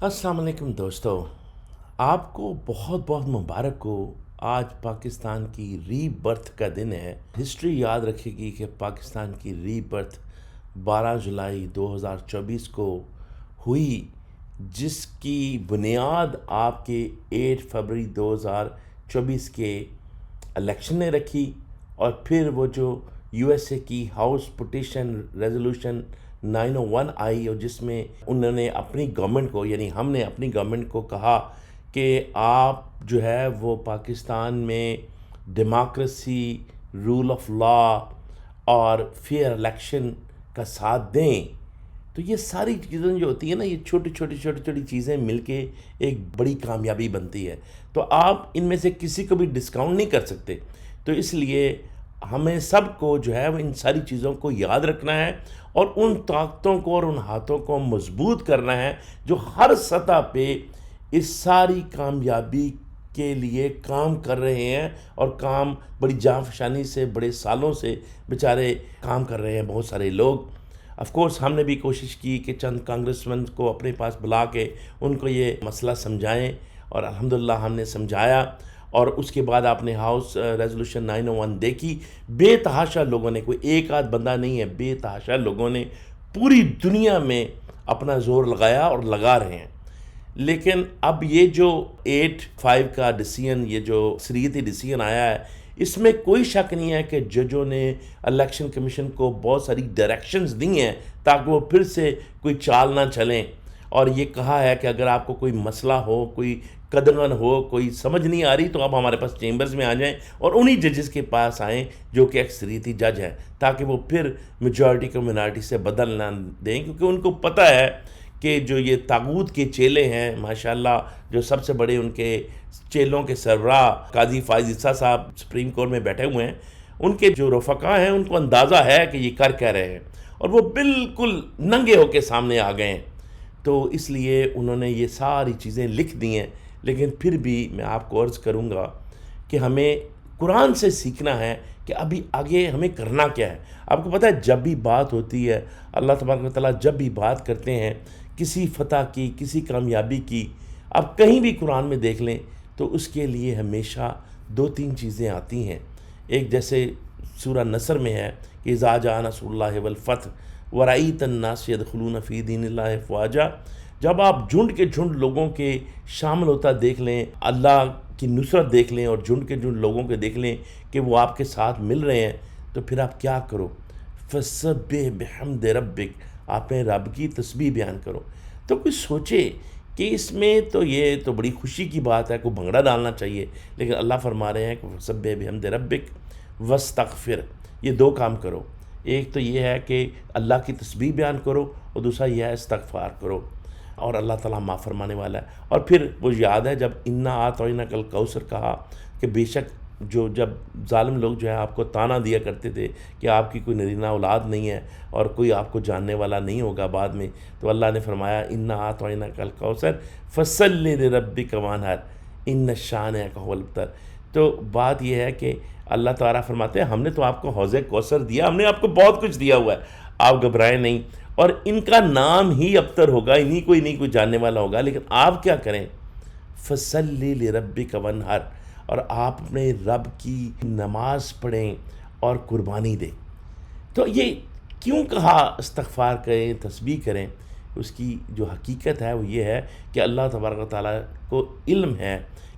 अस्सलाम वालेकुम दोस्तों। आपको बहुत बहुत मुबारक हो। आज पाकिस्तान की रीबर्थ का दिन है। हिस्ट्री याद रखेगी कि पाकिस्तान की रीबर्थ 12 जुलाई 2024 को हुई, जिसकी बुनियाद आपके 8 फरवरी 2024 के इलेक्शन ने रखी। और फिर वो जो यूएसए की हाउस पिटीशन रेजोल्यूशन 901 आई, और जिसमें उन्होंने अपनी गवर्नमेंट को, यानी हमने अपनी गवर्नमेंट को कहा कि आप जो है वो पाकिस्तान में डेमोक्रेसी, रूल ऑफ लॉ और फेयर इलेक्शन का साथ दें। तो ये सारी चीज़ें जो होती हैं ना, ये छोटी छोटी चीज़ें मिलके एक बड़ी कामयाबी बनती है। तो आप इनमें से किसी को भी डिस्काउंट नहीं कर सकते। तो इसलिए हमें सबको जो है वो इन सारी चीज़ों को याद रखना है और उन ताकतों को और उन हाथों को मजबूत करना है जो हर सतह पे इस सारी कामयाबी के लिए काम कर रहे हैं, और काम बड़ी जांफशानी से बड़े सालों से बेचारे काम कर रहे हैं बहुत सारे लोग। ऑफ कोर्स हमने भी कोशिश की कि चंद कांग्रेसमैन को अपने पास बुला के उनको ये मसला समझाएं, और अल्हम्दुलिल्लाह हमने समझाया। और उसके बाद आपने हाउस रेजोल्यूशन 901 देखी। बेतहाशा लोगों ने, कोई एक आध बंदा नहीं है, बेतहाशा लोगों ने पूरी दुनिया में अपना जोर लगाया और लगा रहे हैं। लेकिन अब ये जो 8-5 का डिसीजन, ये जो अक्सरियती डिसीजन आया है, इसमें कोई शक नहीं है कि जजों ने इलेक्शन कमीशन को बहुत सारी डायरेक्शंस दी हैं ताकि वो फिर से कोई चाल ना चलें। और ये कहा है कि अगर आपको कोई मसला हो, कोई कदगन हो, कोई समझ नहीं आ रही, तो आप हमारे पास चेंबर्स में आ जाएं और उन्हीं जजेस के पास आएँ जो कि अक्सरियती जज हैं, ताकि वो फिर मेजॉरिटी को मिनॉरिटी से बदल ना दें। क्योंकि उनको पता है कि जो ये तागूत के चेले हैं, माशाल्लाह, जो सबसे बड़े उनके चेलों के सरबराह काजी फायज ईसा साहब सुप्रीम कोर्ट में बैठे हुए हैं, उनके जो रफ़का हैं उनको अंदाज़ा है कि ये कर क्या रहे हैं, और वो बिल्कुल नंगे होकर सामने आ गए हैं। तो इसलिए उन्होंने ये सारी चीज़ें लिख दी हैं। लेकिन फिर भी मैं आपको अर्ज़ करूँगा कि हमें कुरान से सीखना है कि अभी आगे हमें करना क्या है। आपको पता है, जब भी बात होती है, अल्लाह तबारक व तआला जब भी बात करते हैं किसी फ़तह की, किसी कामयाबी की, आप कहीं भी कुरान में देख लें तो उसके लिए हमेशा 2-3 चीज़ें आती हैं। एक जैसे सूरह नसर में है कि इज़ा जा नसरुल्लाहि वल फ़त्ह वरअयतन नास यदखुलून फ़ी दीनिल्लाहि अफ़वाजा। जब आप झुंड के झुंड लोगों के शामिल होता देख लें, अल्लाह की नुसरत देख लें, और झुंड के झुंड लोगों के देख लें कि वो आपके साथ मिल रहे हैं, तो फिर आप क्या करो? फसब्बिह बिहम्दि रब्बिक, आपने रब की तस्बीह बयान करो। तो कुछ सोचे कि इसमें तो ये तो बड़ी खुशी की बात है, कोई भंगड़ा डालना चाहिए, लेकिन अल्लाह फरमा रहे हैं कि फसब्बिह बिहम्दि रब्बिक वस्तगफिर, ये 2 काम करो। एक तो ये है कि अल्लाह की तस्बीह बयान करो, और दूसरा यह है इस्तगफार करो, और अल्लाह ताला माफ़ फरमाने वाला है। और फिर वो याद है जब इन्ना आतौइना कल कौसर कहा कि बेशक जब जालिम लोग जो है आपको ताना दिया करते थे कि आपकी कोई नरीना औलाद नहीं है और कोई आपको जानने वाला नहीं होगा बाद में, तो अल्लाह ने फरमाया इन्ना आतौइना कल कौसर फसल्लि लिरब्बिक वानहर इन्न शानिअक हुवल अबतर। तो बात यह है कि अल्लाह ताला फरमाते हैं हमने तो आपको हौज़े कौसर दिया, हमने आपको बहुत कुछ दिया हुआ है, आप घबराएं नहीं। और इनका नाम ही अबतर होगा, इन्हीं कोई जानने वाला होगा, लेकिन आप क्या करें? फसल्लि लिरब्बिक वनहर, और आप अपने रब की नमाज पढ़ें और कुर्बानी दें। तो ये क्यों कहा इस्तग़फ़ार करें, तस्बीह करें? उसकी जो हकीकत है वो ये है कि अल्लाह तबारक व तआला को इल्म है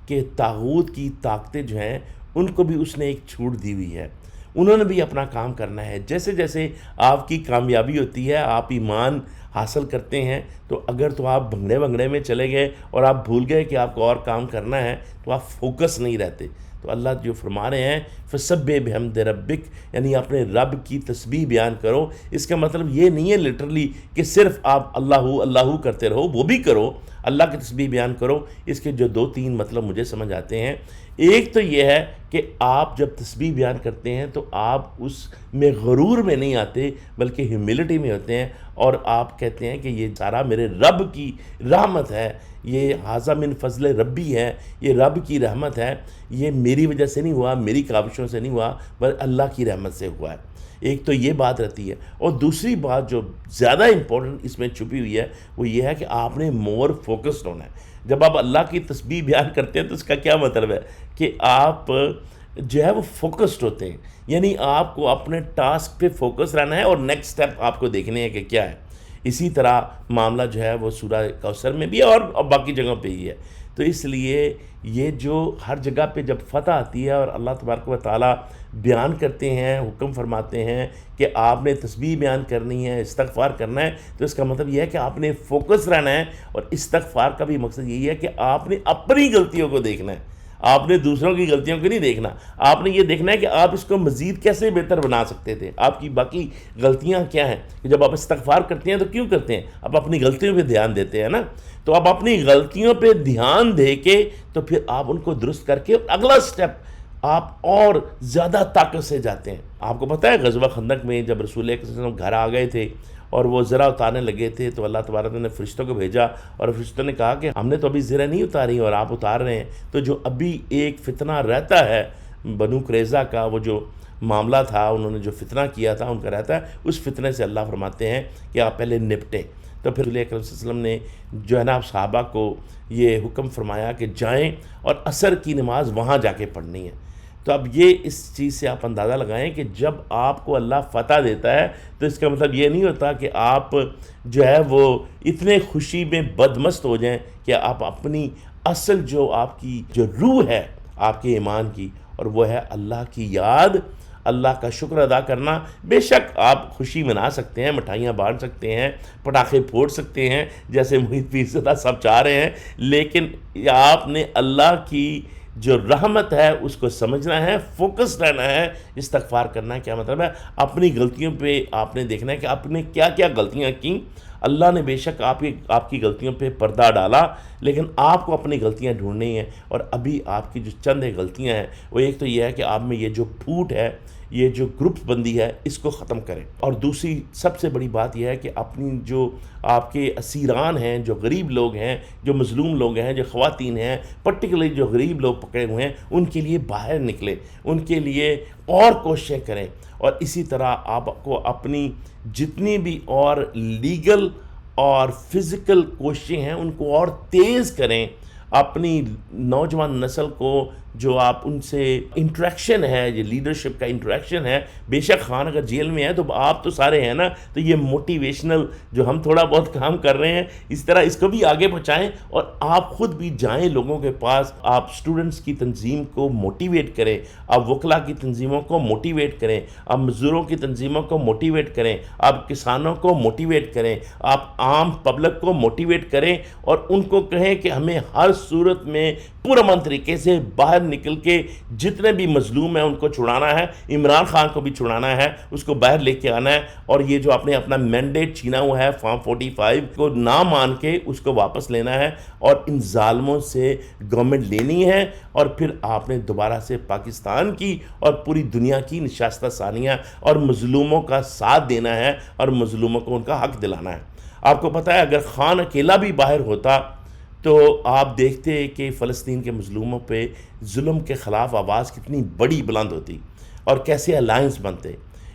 कि तागूत की ताकतें जो हैं उनको भी उसने एक छूट दी हुई है, उन्होंने भी अपना काम करना है। जैसे जैसे आपकी कामयाबी होती है, आप ईमान हासिल करते हैं, तो अगर तो आप भंगड़े भंगड़े में चले गए और आप भूल गए कि आपको और काम करना है, तो आप फोकस नहीं रहते। तो अल्लाह जो फरमा रहे हैं फसब्बिह बिहम्दि रब्बिक, यानी अपने रब की तस्बीह बयान करो। इसका मतलब ये नहीं है लिटरली कि सिर्फ आप अल्लाहू अल्लाहू करते रहो, वो भी करो, अल्लाह की तस्बीह बयान करो। इसके जो 2-3 मतलब मुझे समझ आते हैं। एक तो ये है कि आप जब तस्बीह बयान करते हैं तो आप उसमें गरूर में नहीं आते, बल्कि ह्यूमिलिटी में होते हैं, और आप कहते हैं कि ये सारा मेरे रब की रहमत है, یہ ھذا من فضل ربی ہے، یہ رب کی رحمت ہے، یہ میری وجہ سے نہیں ہوا، میری کاوشوں سے نہیں ہوا، بلکہ اللہ کی رحمت سے ہوا ہے۔ ایک تو یہ بات رہتی ہے، اور دوسری بات جو زیادہ امپورٹنٹ اس میں چھپی ہوئی ہے وہ یہ ہے کہ آپ نے مور فوکسڈ ہونا ہے۔ جب آپ اللہ کی تسبیح بیان کرتے ہیں تو اس کا کیا مطلب ہے کہ آپ جو ہے وہ فوکسڈ ہوتے ہیں، یعنی آپ کو اپنے ٹاسک پہ فوکس رہنا ہے اور نیکسٹ سٹیپ آپ کو دیکھنے ہے کہ کیا ہے۔ اسی طرح معاملہ جو ہے وہ سورہ کوثر میں بھی ہے اور باقی جگہوں پہ ہی ہے۔ تو اس لیے یہ جو ہر جگہ پہ جب فتح آتی ہے اور اللہ تبارک و تعالیٰ بیان کرتے ہیں، حکم فرماتے ہیں کہ آپ نے تسبیح بیان کرنی ہے، استغفار کرنا ہے، تو اس کا مطلب یہ ہے کہ آپ نے فوکس رہنا ہے، اور استغفار کا بھی مقصد یہی ہے کہ آپ نے اپنی غلطیوں کو دیکھنا ہے، آپ نے دوسروں کی غلطیوں کو نہیں دیکھنا۔ آپ نے یہ دیکھنا ہے کہ آپ اس کو مزید کیسے بہتر بنا سکتے تھے، آپ کی باقی غلطیاں کیا ہیں۔ کہ جب آپ استغفار کرتے ہیں تو کیوں کرتے ہیں؟ آپ اپنی غلطیوں پہ دھیان دیتے ہیں نا، تو آپ اپنی غلطیوں پہ دھیان دے کے تو پھر آپ ان کو درست کر کے اگلا سٹیپ آپ اور زیادہ طاقت سے جاتے ہیں۔ آپ کو پتہ ہے غزوہ خندق میں جب رسول اللہ صلی اللہ علیہ وسلم گھر آ گئے تھے اور وہ زرہ اتارنے لگے تھے تو اللہ تبارک نے فرشتوں کو بھیجا، اور فرشتوں نے کہا کہ ہم نے تو ابھی زرہ نہیں اتاری اور آپ اتار رہے ہیں۔ تو جو ابھی ایک فتنہ رہتا ہے بنو قریظہ کا، وہ جو معاملہ تھا، انہوں نے جو فتنہ کیا تھا ان کا رہتا ہے، اس فتنے سے اللہ فرماتے ہیں کہ آپ پہلے نپٹیں۔ تو پھر رسول اکرم صلی اللہ علیہ وسلم نے جو ہے نا صحابہ کو یہ حکم فرمایا کہ جائیں اور عصر کی نماز وہاں جا کے پڑھنی ہے۔ تو اب یہ اس چیز سے آپ اندازہ لگائیں کہ جب آپ کو اللہ فتح دیتا ہے تو اس کا مطلب یہ نہیں ہوتا کہ آپ جو ہے وہ اتنے خوشی میں بدمست ہو جائیں کہ آپ اپنی اصل جو آپ کی جو روح ہے آپ کے ایمان کی، اور وہ ہے اللہ کی یاد، اللہ کا شکر ادا کرنا۔ بے شک آپ خوشی منا سکتے ہیں، مٹھائیاں بانٹ سکتے ہیں، پٹاخے پھوڑ سکتے ہیں جیسے محیط پیرزادہ صاحب چاہ رہے ہیں، لیکن آپ نے اللہ کی جو رحمت ہے اس کو سمجھنا ہے، فوکس رہنا ہے، استغفار کرنا ہے۔ کیا مطلب ہے؟ اپنی غلطیوں پہ آپ نے دیکھنا ہے کہ آپ نے کیا کیا غلطیاں کیں۔ اللہ نے بے شک آپ کی غلطیوں پہ پردہ ڈالا، لیکن آپ کو اپنی غلطیاں ڈھونڈنی ہیں، اور ابھی آپ کی جو چند غلطیاں ہیں وہ ایک تو یہ ہے کہ آپ میں یہ جو پھوٹ ہے، یہ جو گروپ بندی ہے، اس کو ختم کریں۔ اور دوسری سب سے بڑی بات یہ ہے کہ اپنی جو آپ کے اسیران ہیں، جو غریب لوگ ہیں، جو مظلوم لوگ ہیں، جو خواتین ہیں، پرٹیکولرلی جو غریب لوگ پکڑے ہوئے ہیں، ان کے لیے باہر نکلیں، ان کے لیے اور کوششیں کریں۔ اور اسی طرح آپ کو اپنی جتنی بھی اور لیگل اور فزیکل کوششیں ہیں ان کو اور تیز کریں۔ اپنی نوجوان نسل کو جو آپ ان سے انٹریکشن ہے، یہ لیڈرشپ کا انٹریکشن ہے، بے شک خان اگر جیل میں ہے تو آپ تو سارے ہیں نا، تو یہ موٹیویشنل جو ہم تھوڑا بہت کام کر رہے ہیں اس طرح اس کو بھی آگے پہنچائیں، اور آپ خود بھی جائیں لوگوں کے پاس، آپ سٹوڈنٹس کی تنظیم کو موٹیویٹ کریں، آپ وکلا کی تنظیموں کو موٹیویٹ کریں، آپ مزدوروں کی تنظیموں کو موٹیویٹ کریں، آپ کسانوں کو موٹیویٹ کریں، آپ عام پبلک کو موٹیویٹ کریں، اور ان کو کہیں کہ ہمیں ہر صورت میں پرامن طریقے سے باہر نکل کے جتنے بھی مظلوم ہیں ان کو چھڑانا ہے، عمران خان کو بھی چھڑانا ہے، اس کو باہر لے کے آنا ہے، اور یہ جو آپ نے اپنا مینڈیٹ چھینا ہوا ہے فارم 45 کو نہ مان کے اس کو واپس لینا ہے، اور ان ظالموں سے گورنمنٹ لینی ہے، اور پھر آپ نے دوبارہ سے پاکستان کی اور پوری دنیا کی نشستہ ثانیہ اور مظلوموں کا ساتھ دینا ہے، اور مظلوموں کو ان کا حق دلانا ہے۔ آپ کو پتہ ہے اگر خان اکیلا بھی باہر ہوتا تو آپ دیکھتے کہ فلسطین کے مظلوموں پہ ظلم کے خلاف آواز کتنی بڑی بلند ہوتی اور کیسے الائنس بنتے۔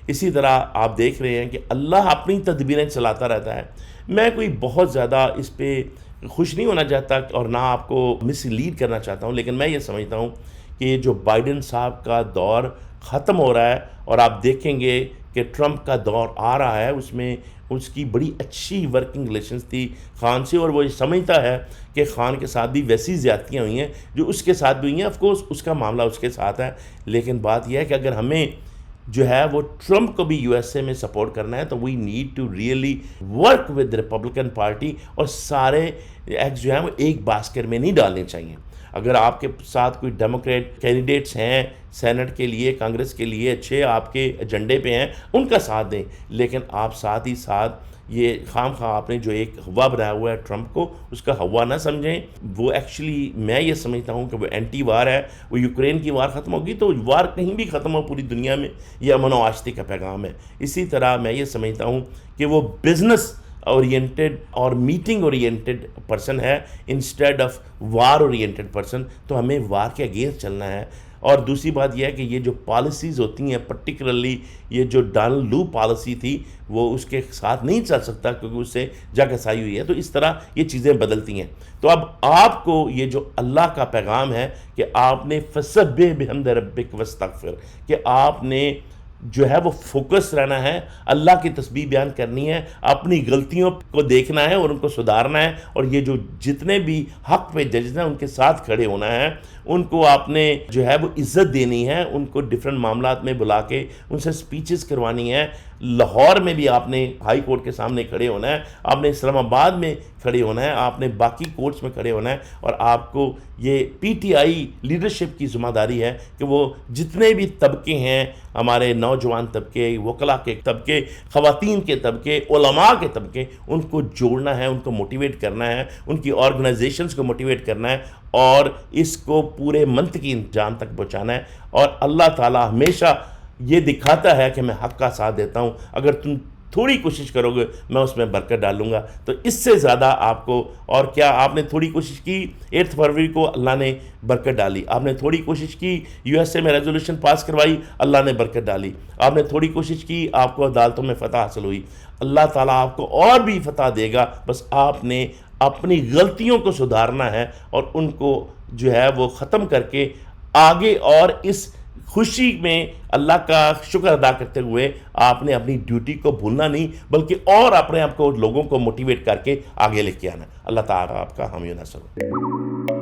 اسی طرح آپ دیکھ رہے ہیں کہ اللہ اپنی تدبیریں چلاتا رہتا ہے۔ میں کوئی بہت زیادہ اس پہ خوش نہیں ہونا چاہتا اور نہ آپ کو مس لیڈ کرنا چاہتا ہوں، لیکن میں یہ سمجھتا ہوں کہ یہ جو بائیڈن صاحب کا دور ختم ہو رہا ہے اور آپ دیکھیں گے کہ ٹرمپ کا دور آ رہا ہے، اس میں اس کی بڑی اچھی ورکنگ ریلیشنز تھی خان سے، اور وہ یہ سمجھتا ہے کہ خان کے ساتھ بھی ویسی زیادتیاں ہوئی ہیں جو اس کے ساتھ بھی ہوئی ہیں۔ آف کورس اس کا معاملہ اس کے ساتھ ہے، لیکن بات یہ ہے کہ اگر ہمیں جو ہے وہ ٹرمپ کو بھی یو ایس اے میں سپورٹ کرنا ہے تو we need to really work with Republican party, اور سارے ایگز جو ہیں وہ ایک باسکٹ میں نہیں ڈالنے چاہیے۔ اگر آپ کے ساتھ کوئی ڈیموکریٹ کینڈیڈیٹس ہیں سینٹ کے لیے، کانگریس کے لیے اچھے آپ کے ایجنڈے پہ ہیں، ان کا ساتھ دیں، لیکن آپ ساتھ ہی ساتھ یہ خام خواہ آپ نے جو ایک ہوا بنایا ہوا ہے ٹرمپ کو، اس کا ہوا نہ سمجھیں۔ وہ ایکچولی میں یہ سمجھتا ہوں کہ وہ اینٹی وار ہے۔ وہ یوکرین کی وار ختم ہوگی تو وار کہیں بھی ختم ہو پوری دنیا میں، یہ امن و آشتی کا پیغام ہے۔ اسی طرح میں یہ سمجھتا ہوں کہ وہ بزنس ओरिएंटेड और मीटिंग ओरिएंटेड पर्सन है instead of war oriented person, तो हमें वार के अगेंस्ट चलना है। और दूसरी बात यह है कि ये जो पॉलिसीज़ होती हैं, पर्टिकुलरली ये जो डोनाल्ड लू पॉलिसी थी, वो उसके साथ नहीं चल सकता क्योंकि उससे जगहसाई हुई है। तो इस तरह ये चीज़ें बदलती हैं। तो अब आपको ये जो अल्लाह का पैगाम है कि आपने फसब्बिह बिहम्द रब्बिक वस्तगफिर, कि आपने जो है वो फोकस रहना है, अल्लाह की तस्बीह बयान करनी है, अपनी गलतियों को देखना है और उनको सुधारना है, और ये जो जितने भी हक पे जज हैं उनके साथ खड़े होना है, उनको आपने जो है वो इज़्ज़त देनी है, उनको डिफरेंट मामलात में बुला के उनसे स्पीचेस करवानी है। लाहौर में भी आपने हाई कोर्ट के सामने खड़े होना है, आपने इस्लामाबाद में खड़े होना है, आपने बाकी कोर्ट्स में खड़े होना है, और आपको ये पीटीआई लीडरशिप की ज़िम्मेदारी है कि वो जितने भी तबके हैं, हमारे नौजवान तबके, वकला के तबके, ख़वातीन के तबके, उलमा के तबके, उनको जोड़ना है, उनको मोटिवेट करना है, उनकी ऑर्गेनाइजेशंस को मोटिवेट करना है, और इसको पूरे मंत की इंजाम तक पहुँचाना है। और अल्लाह ताला हमेशा ये दिखाता है कि मैं हक़ का साथ देता हूँ, अगर तुम थोड़ी कोशिश करोगे मैं उसमें बरकत डालूंगा। तो इससे ज़्यादा आपको और क्या, आपने थोड़ी कोशिश की, 8 फरवरी को अल्लाह ने बरकत डाली, आपने थोड़ी कोशिश की, यूएसए में रेजोल्यूशन पास करवाई, अल्लाह ने बरकत डाली, आपने थोड़ी कोशिश की, आपको अदालतों में फ़तह हासिल हुई, अल्लाह ताला आपको और भी फ़तह देगा। बस आपने अपनी गलतियों को सुधारना है और उनको जो है वो ख़त्म करके आगे, और इस खुशी में अल्लाह का शुक्र अदा करते हुए आपने अपनी ड्यूटी को भूलना नहीं, बल्कि और अपने आप को लोगों को मोटिवेट करके आगे लेके आना। अल्लाह ताला आपका हामी नसर।